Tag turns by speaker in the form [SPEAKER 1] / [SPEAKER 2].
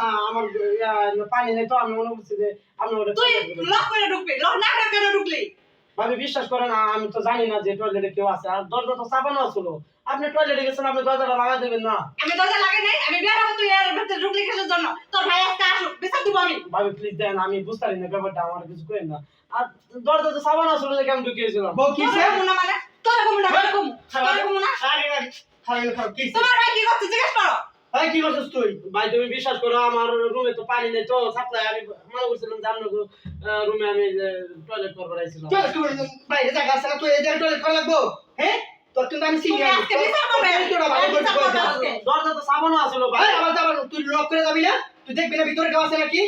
[SPEAKER 1] না আমার পানি নেই তো আমি মনে করছি যে আপনি ওটা
[SPEAKER 2] তুই লক করে ঢুকবি, লক না করে কেন ঢুকলি?
[SPEAKER 1] ভাবি বিশ্বাস করেন আমি তো জানি না যে টয়লেটে কেউ আছে আর দরজা তো চাপানো ছিল আপনি টয়লেটে গেছেন আপনি দরজাটা লাগাই দেবেন না
[SPEAKER 2] আমি দরজা লাগাই নাই, আমি বের হবো, তুই এর ভিতরে ঢুকলি কিসের জন্য? তোর ভাই আজকে আসুক, বিচার দিব আমি।
[SPEAKER 1] ভাবি প্লিজ দেন আমি বুঝতে পারি না ব্যাপারটা আমার কিছু করেন না আর দরজা তো চাপানো ছিল যে কেমন ঢুকিয়েছিলাম
[SPEAKER 3] বউ
[SPEAKER 2] তোর
[SPEAKER 3] কিছে
[SPEAKER 2] কমু না মানে? তোর কমু না, তোর কমু। তোর কমু না?
[SPEAKER 3] খারাপ কিছে
[SPEAKER 2] তোমার ভাই কি করছে জিজ্ঞেস করো।
[SPEAKER 3] এই কি করছিস তুই
[SPEAKER 1] ভাই তুমি বিশ্বাস করো আমার রুমে তো পানি নেই তো সাপ্লাই আমি মনে করছিলাম যে আপনার রুমে আমি টয়লেট করবার আইছিলাম
[SPEAKER 3] তুই বাইরে জায়গা আছে না তুই এই জায়গায় টয়লেট করা লাগবো হ্যাঁ তোর কিন্তু আমি
[SPEAKER 2] তুমি
[SPEAKER 3] সিনিয়র
[SPEAKER 2] আজকে বিচার করবে,
[SPEAKER 3] তোরা ভালো করে
[SPEAKER 2] বিচার করবে আজকে।
[SPEAKER 1] দরজা তো চাপানো ছিল ভাই
[SPEAKER 3] ভাই আবার যাবার তুই লক করে যাবি না তুই দেখবি না ভিতরে কেউ আছে নাকি